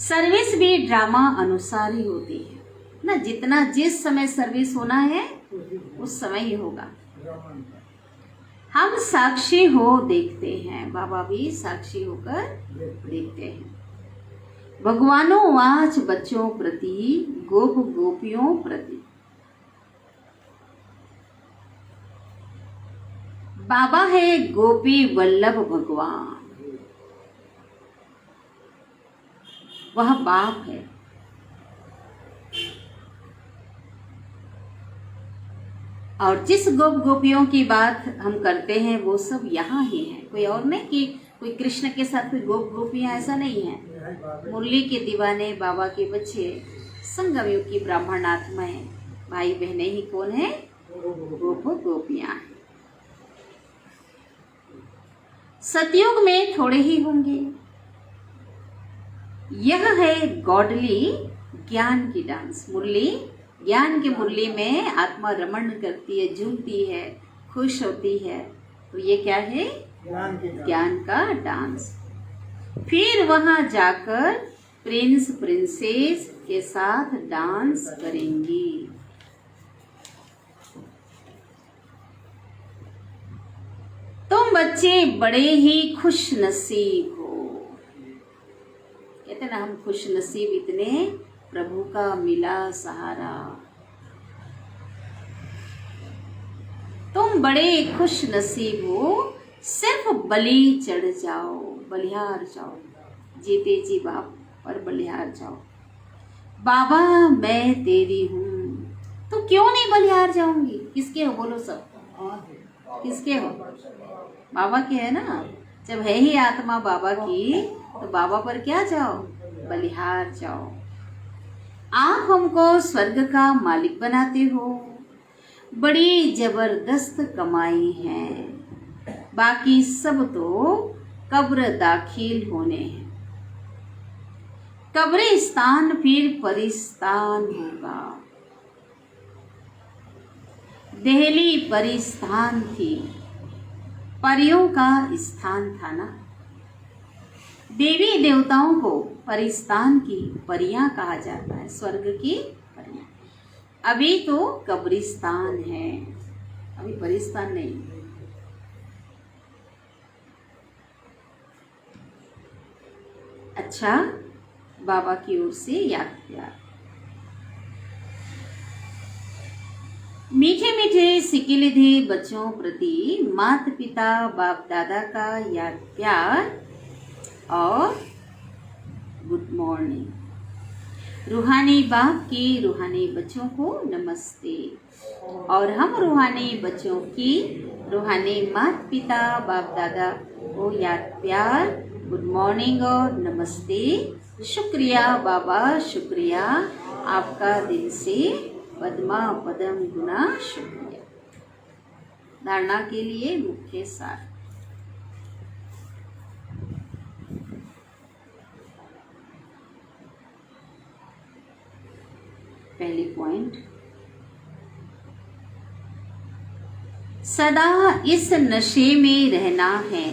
सर्विस भी ड्रामा अनुसार ही होती है ना। जितना जिस समय सर्विस होना है उस समय ही होगा। हम साक्षी हो देखते हैं, बाबा भी साक्षी होकर देखते हैं। भगवानो वाच बच्चों प्रति गोप गोपियों प्रति। बाबा है गोपी वल्लभ भगवान, वह बाप है। और जिस गोप गोपियों की बात हम करते हैं वो सब यहाँ ही हैं, कोई और नहीं कि कोई कृष्ण के साथ कोई गोप गोपियाँ, ऐसा नहीं है। मुरली के दीवाने बाबा के बच्चे संगम युग की ब्राह्मण आत्माएं, भाई बहने ही कौन है? गोप गोपियाँ हैं। सतयुग में थोड़े ही होंगे। यह है गॉडली ज्ञान की डांस। मुरली, ज्ञान की मुरली में आत्मा रमण करती है, झूमती है, खुश होती है। तो ये क्या है? ज्ञान का डांस। फिर वहां जाकर प्रिंस प्रिंसेस के साथ डांस करेंगी। तुम बच्चे बड़े ही खुश नसीब हो। कहते ना, हम खुश नसीब इतने, प्रभु का मिला सहारा। तुम बड़े खुश नसीब हो, सिर्फ बलि चढ़ जाओ, बलिहार जाओ, जीते जी बाप पर बलिहार जाओ। बाबा मैं तेरी हूँ, तो क्यों नहीं बलिहार जाऊंगी? किसके हो बोलो सब? किसके हो? बाबा के है ना। जब है ही आत्मा बाबा की, तो बाबा पर क्या जाओ? बलिहार जाओ। आप हमको स्वर्ग का मालिक बनाते हो, बड़ी जबरदस्त कमाई है, बाकी सब तो कब्र दाखिल होने हैं। कब्रिस्तान फिर परिस्तान होगा। देहली परिस्तान थी, परियों का स्थान था ना। देवी देवताओं को परिस्तान की परियां कहा जाता है, स्वर्ग की परियां। अभी तो कब्रिस्तान है, अभी परिस्तान नहीं। अच्छा, बाबा की ओर से याद प्यार। मीठे मीठे सिकिलिधे बच्चों प्रति माता पिता बाप दादा का याद प्यार और गुड मॉर्निंग। रूहानी बाप की रूहानी बच्चों को नमस्ते। और हम रूहानी बच्चों की रूहानी माता पिता बाप दादा को याद प्यार, गुड मॉर्निंग और नमस्ते। शुक्रिया बाबा, शुक्रिया आपका दिल से पद्मा पदम गुना शुक्रिया। धारणा के लिए मुख्य सार। पहली पॉइंट, सदा इस नशे में रहना है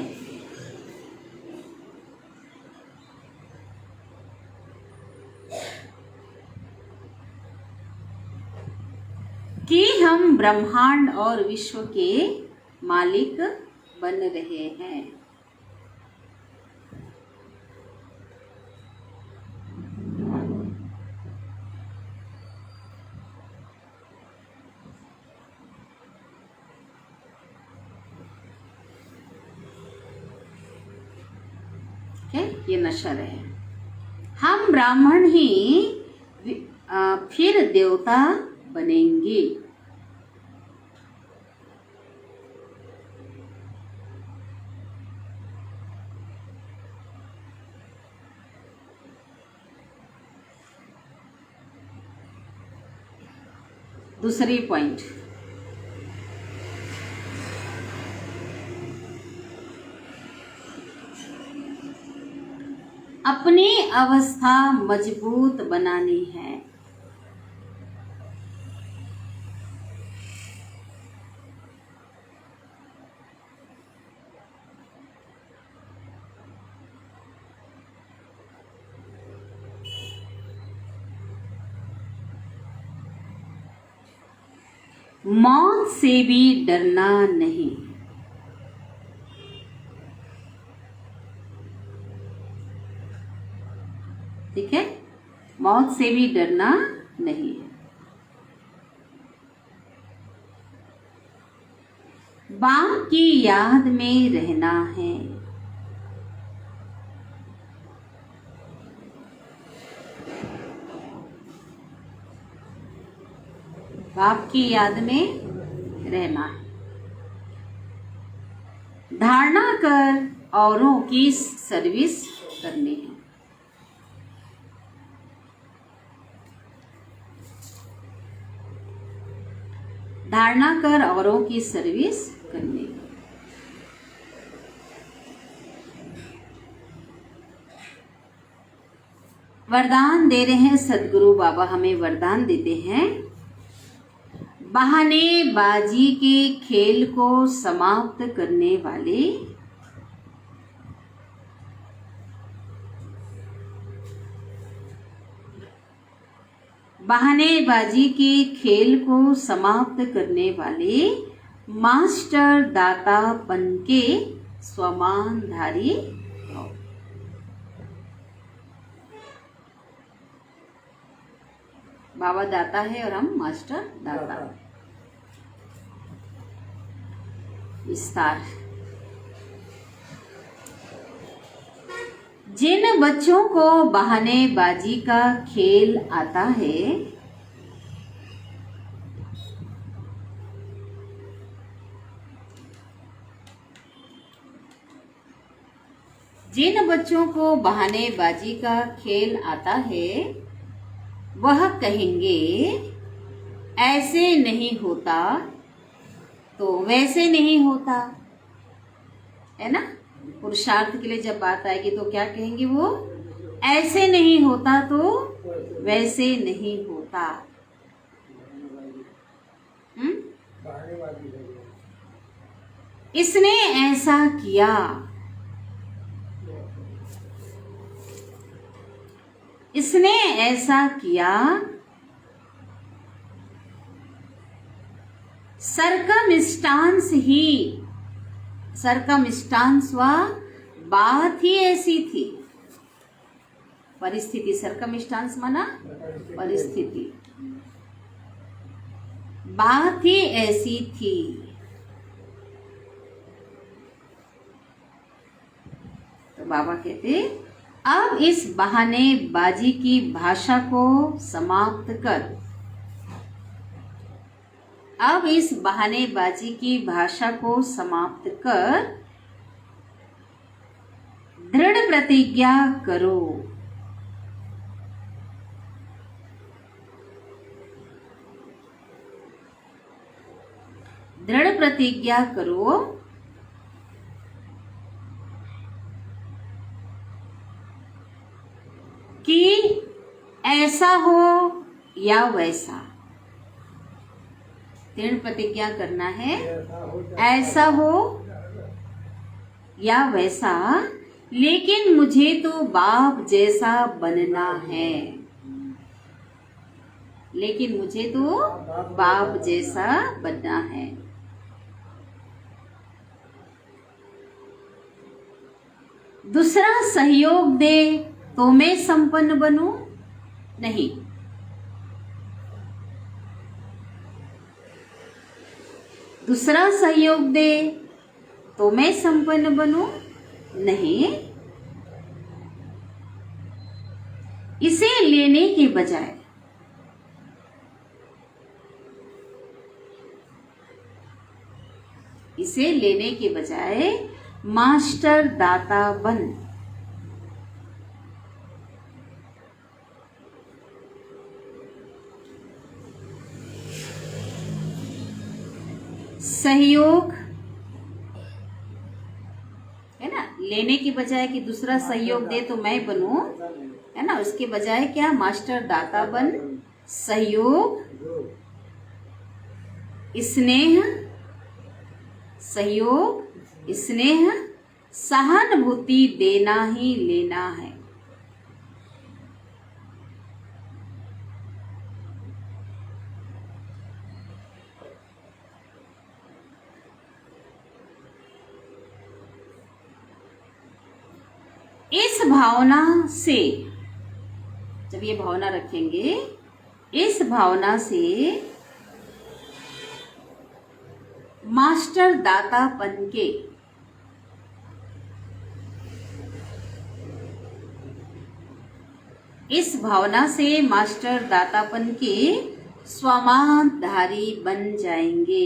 कि हम ब्रह्मांड और विश्व के मालिक बन रहे हैं। ये नशा रहे। हम ब्राह्मण ही फिर देवता बनेंगे। दूसरी पॉइंट, अपनी अवस्था मजबूत बनानी है। मौत से भी डरना नहीं। ठीक है, मौत से भी डरना नहीं है। बाप की याद में रहना है। बाप की याद में रहना है। धारणा कर औरों की सर्विस करनी है। धारणा कर औरों की सर्विस करनी है। वरदान दे रहे हैं सदगुरु बाबा, हमें वरदान देते हैं, बहानेबाजी के खेल को समाप्त करने वाले बहानेबाजी के खेल को समाप्त करने वाले मास्टर दातापन के स्वमानधारी हो। बाबा दाता है और हम मास्टर दाता। विस्तार। जिन बच्चों को बहानेबाजी का खेल आता है, जिन बच्चों को बहानेबाजी का खेल आता है, वह कहेंगे ऐसे नहीं होता तो वैसे नहीं होता, है ना। पुरुषार्थ के लिए जब बात आएगी तो क्या कहेंगे वो, ऐसे नहीं होता तो वैसे नहीं होता। इसने ऐसा किया, इसने ऐसा किया, सरकमस्टांस ही, सरकमस्टांस व बात ही ऐसी थी। परिस्थिति, सरकमस्टांस माना परिस्थिति, बात ही ऐसी थी। तो बाबा कहते, अब इस बहानेबाजी की भाषा को समाप्त कर, अब इस बहानेबाजी की भाषा को समाप्त कर दृढ़ प्रतिज्ञा करो। दृढ़ प्रतिज्ञा करो कि ऐसा हो या वैसा। दृढ़ प्रतिज्ञा करना है, ऐसा हो या वैसा, लेकिन मुझे तो बाप जैसा बनना है। लेकिन मुझे तो बाप जैसा बनना है। दूसरा सहयोग दे तो मैं संपन्न बनूं? नहीं। दूसरा सहयोग दे तो मैं संपन्न बनूं? नहीं। इसे लेने के बजाय इसे लेने के बजाय मास्टर दाता बन। सहयोग है ना, लेने की बजाय कि दूसरा सहयोग दे तो मैं बनूं, है ना, उसके बजाय क्या, मास्टर दाता बन। सहयोग, स्नेह, सहयोग, स्नेह, सहानुभूति देना ही लेना है। इस भावना से जब ये भावना रखेंगे, इस भावना से मास्टर दातापन के इस भावना से मास्टर दातापन के स्वामाधारी बन जाएंगे।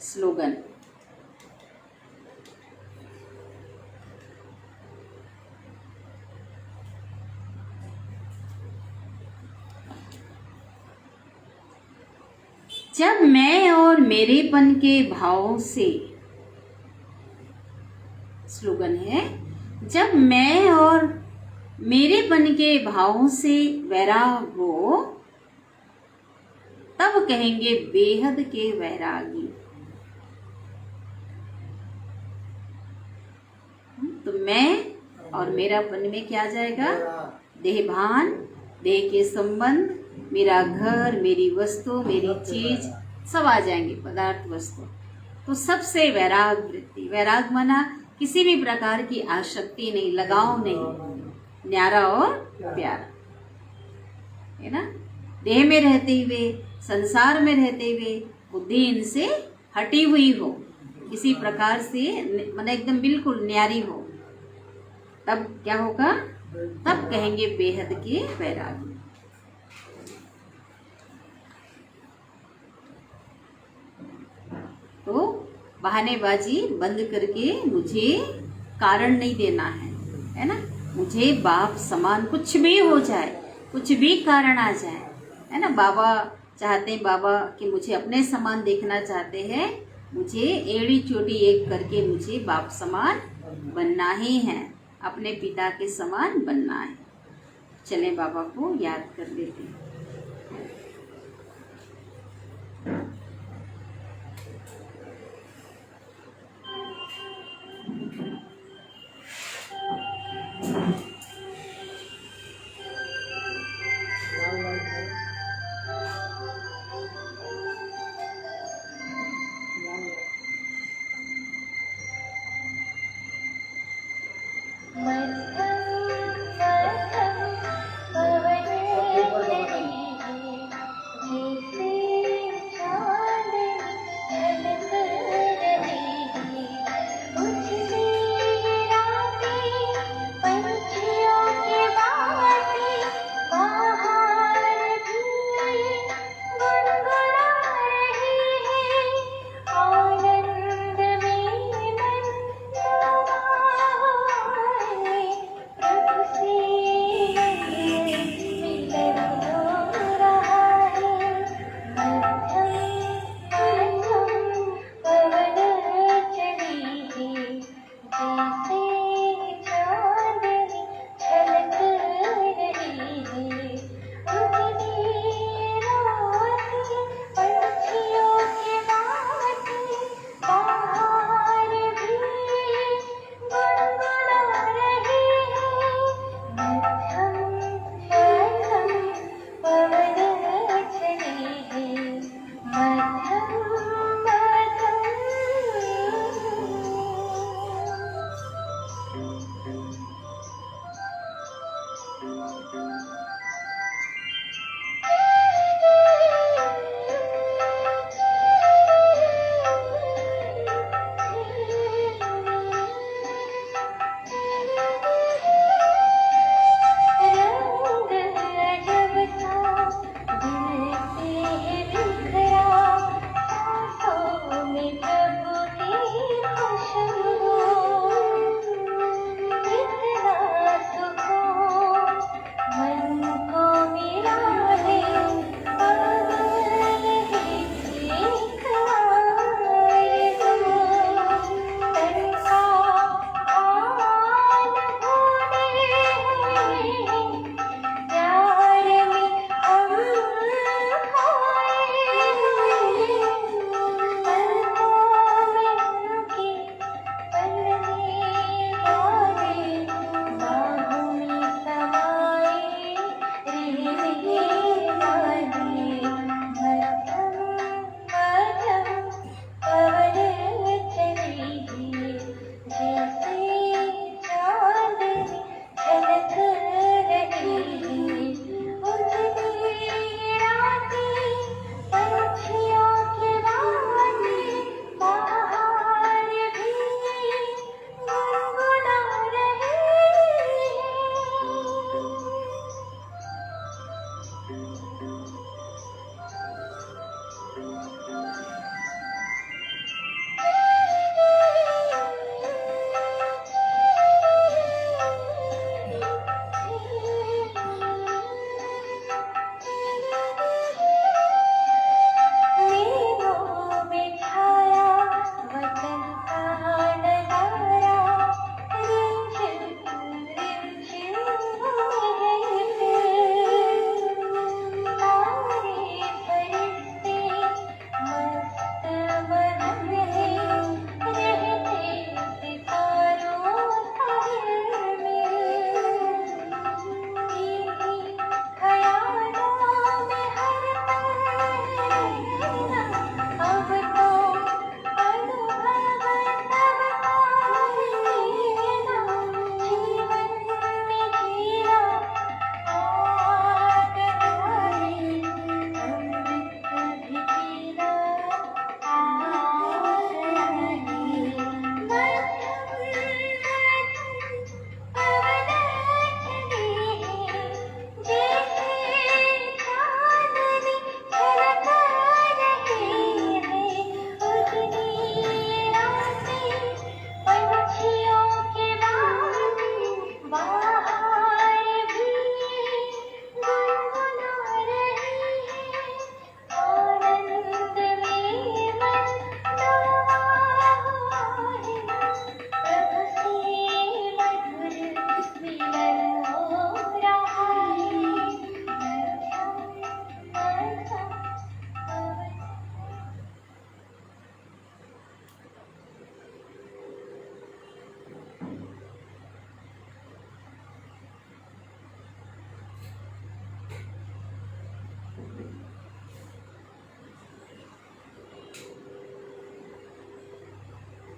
स्लोगन। जब मैं और मेरेपन के भावों से, स्लोगन है, जब मैं और मेरेपन के भावों से वैराग हो, तब कहेंगे बेहद के वैरागी। तो मैं और मेरापन में क्या आ जाएगा? देहभान, देह के संबंध, मेरा घर, मेरी वस्तु, मेरी चीज सब आ जाएंगे, पदार्थ वस्तु। तो सबसे वैराग वृत्ति। वैराग माना किसी भी प्रकार की आसक्ति नहीं, लगाव नहीं, न्यारा और प्यारा, है ना। देह में रहते हुए, संसार में रहते हुए बुद्धि इनसे हटी हुई हो, किसी प्रकार से माने एकदम बिल्कुल न्यारी हो, तब क्या होगा? तब कहेंगे बेहद के वैरागी। तो बहानेबाजी बंद करके मुझे कारण नहीं देना है ना। मुझे बाप समान कुछ भी हो जाए, कुछ भी कारण आ जाए, है ना। बाबा चाहते हैं, बाबा कि मुझे अपने समान देखना चाहते हैं, मुझे एड़ी चोटी एक करके मुझे बाप समान बनना ही है, अपने पिता के समान बनना है। चलें बाबा को याद कर लेते हैं।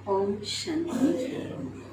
ओम शांति।